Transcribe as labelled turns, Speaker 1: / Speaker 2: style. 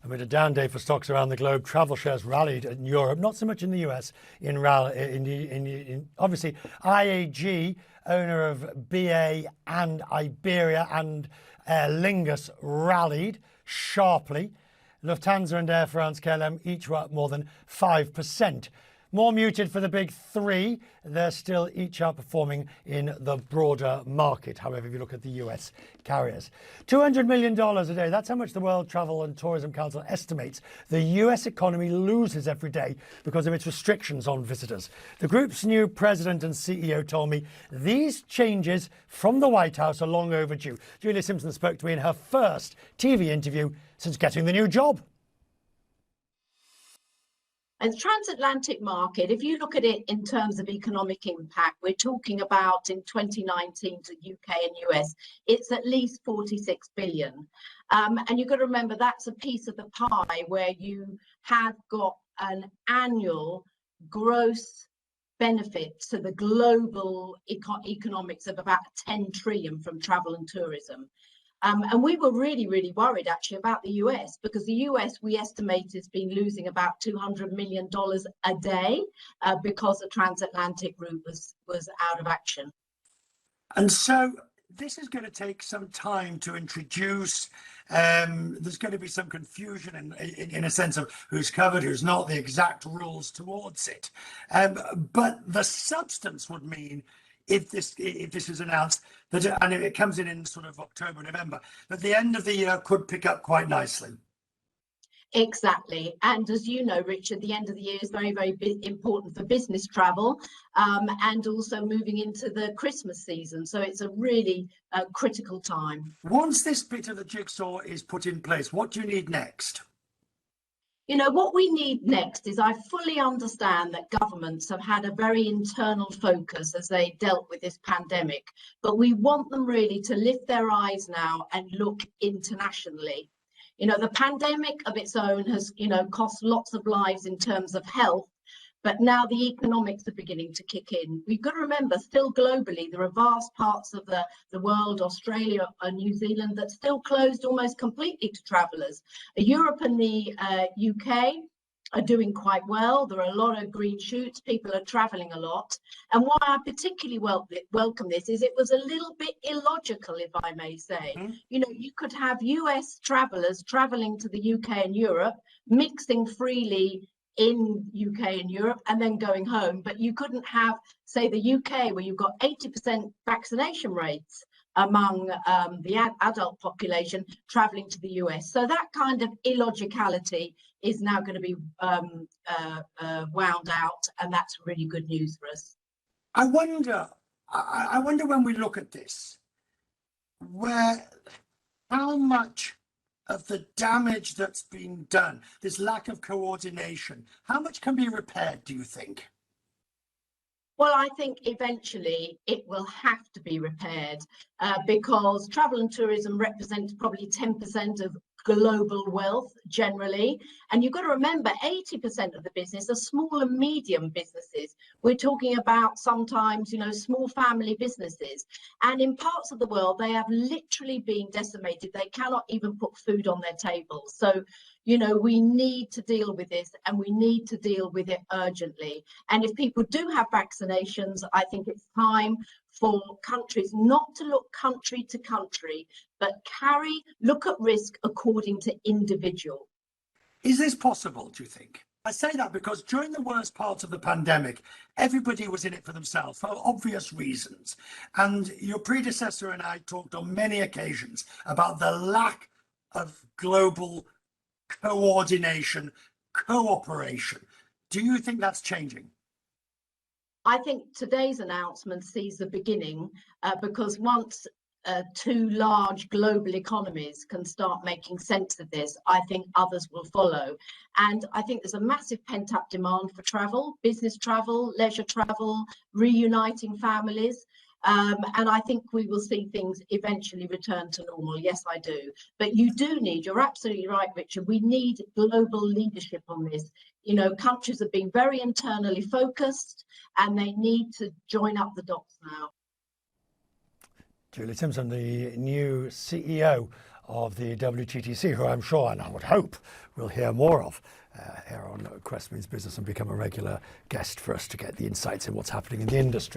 Speaker 1: Amid a down day for stocks around the globe, travel shares rallied in Europe, not so much in the US. Obviously, IAG, owner of BA and Iberia and Aer Lingus, rallied sharply. Lufthansa and Air France-KLM each were up more than 5%. More muted for the big three. They're still each outperforming in the broader market. However, if you look at the US carriers, $200 million a day. That's how much the World Travel and Tourism Council estimates the US economy loses every day because of its restrictions on visitors. The group's new president and CEO told me these changes from the White House are long overdue. Julia Simpson spoke to me in her first TV interview since getting the new job.
Speaker 2: And the transatlantic market, if you look at it in terms of economic impact, we're talking about in 2019 to UK and US, it's at least 46 billion. And you've got to remember that's a piece of the pie where you have got an annual gross benefit to the global economics of about 10 trillion from travel and tourism. And we were really, really worried actually about the US, because the US, we estimate, has been losing about $200 million a day because the transatlantic route was out of action.
Speaker 1: And so this is going to take some time to introduce. There's going to be some confusion in a sense of who's covered, who's not, the exact rules towards it. But the substance would mean, if this is announced, that and if it comes in sort of October, November, that the end of the year could pick up quite nicely.
Speaker 2: Exactly. And as you know, Richard, the end of the year is very, very important for business travel, and also moving into the Christmas season. So it's a really critical time.
Speaker 1: Once this bit of the jigsaw is put in place, what do you need next?
Speaker 2: You know, what we need next is, I fully understand that governments have had a very internal focus as they dealt with this pandemic, but we want them really to lift their eyes now and look internationally. You know, the pandemic of its own has, cost lots of lives in terms of health, but now the economics are beginning to kick in. We've got to remember, still globally, there are vast parts of the world, Australia and New Zealand, that's still closed almost completely to travellers. Europe and the UK are doing quite well. There are a lot of green shoots. People are travelling a lot. And why I particularly welcome this is it was a little bit illogical, if I may say. Mm-hmm. You know, you could have US travellers travelling to the UK and Europe, mixing freely in UK and Europe and then going home, but you couldn't have, say, the UK, where you've got 80% vaccination rates among the adult population traveling to the US. So that kind of illogicality is now going to be wound out, and that's really good news for us.
Speaker 1: I wonder when we look at this, how much of the damage that's been done, this lack of coordination, how much can be repaired, do you think?
Speaker 2: Well, I think eventually it will have to be repaired because travel and tourism represents probably 10% of global wealth generally. And you've got to remember, 80% of the business are small and medium businesses. We're talking about sometimes, small family businesses. And in parts of the world, they have literally been decimated. They cannot even put food on their tables. So, we need to deal with this, and we need to deal with it urgently. And if people do have vaccinations, I think it's time for countries not to look country to country, but look at risk according to individual.
Speaker 1: Is this possible, do you think? I say that because during the worst part of the pandemic, everybody was in it for themselves for obvious reasons. And your predecessor and I talked on many occasions about the lack of global coordination, cooperation. Do you think that's changing?
Speaker 2: I think today's announcement sees the beginning because once two large global economies can start making sense of this, I think others will follow. And I think there's a massive pent-up demand for travel, business travel, leisure travel, reuniting families. And I think we will see things eventually return to normal. Yes, I do. But you're absolutely right, Richard. We need global leadership on this. Countries have been very internally focused, and they need to join up the dots now.
Speaker 1: Julia Simpson, the new CEO of the WTTC, who I'm sure and I would hope we'll hear more of here on Quest Means Business and become a regular guest for us to get the insights in what's happening in the industry.